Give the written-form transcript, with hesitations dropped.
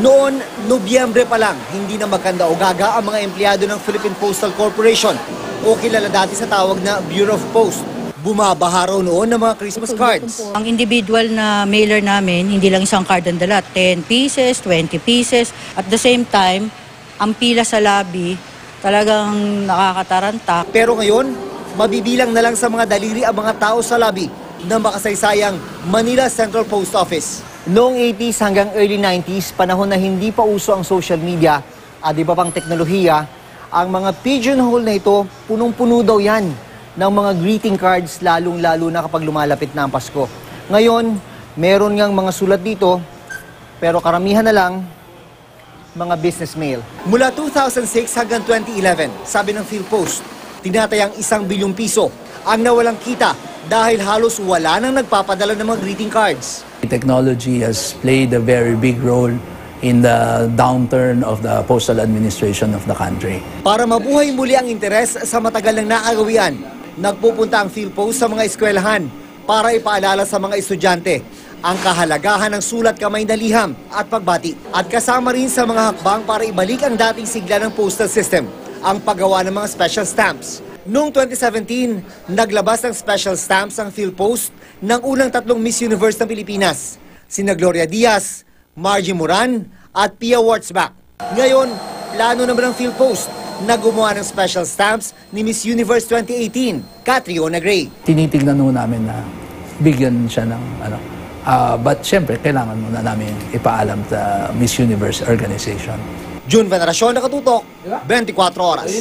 Noon, Nobyembre pa lang, hindi na magkanda o gaga ang mga empleyado ng Philippine Postal Corporation o kilala dati sa tawag na Bureau of Post. Bumabaha raw noon ng mga Christmas cards. Ang individual na mailer namin, hindi lang isang card ang dala, 10 pieces, 20 pieces. At the same time, ang pila sa lobby talagang nakakataranta. Pero ngayon, mabibilang na lang sa mga daliri ang mga tao sa lobby ng makasaysayang Manila Central Post Office. Noong 80s hanggang early 90s, panahon na hindi pa uso ang social media at iba pang teknolohiya, ang mga pigeonhole na ito, punong-puno daw yan ng mga greeting cards, lalong-lalo na kapag lumalapit na ang Pasko. Ngayon, meron ngang mga sulat dito, pero karamihan na lang, mga business mail. Mula 2006 hanggang 2011, sabi ng PhilPost, tinatayang 1 bilyong piso ang nawalang kita dahil halos wala nang nagpapadala ng mga greeting cards. Technology has played a very big role in the downturn of the postal administration of the country. Para mabuhay muli ang interes sa matagal ng nakagawian, nagpupunta ang PhilPost sa mga eskwelahan para ipaalala sa mga estudyante ang kahalagahan ng sulat kamay na liham at pagbati. At kasama rin sa mga hakbang para ibalik ang dating sigla ng postal system, ang paggawa ng mga special stamps. Noong 2017, naglabas ng special stamps ang PhilPost ng unang 3 Miss Universe ng Pilipinas, sina Gloria Diaz, Margie Moran at Pia Wurtzbach. Ngayon, plano naman ng PhilPost na gumawa ng special stamps ni Miss Universe 2018, Catriona Gray. Tinitignan mo namin na bigyan siya ng but syempre kailangan muna namin ipaalam sa Miss Universe organization. June Veneracion, Nakatutok, 24 Oras.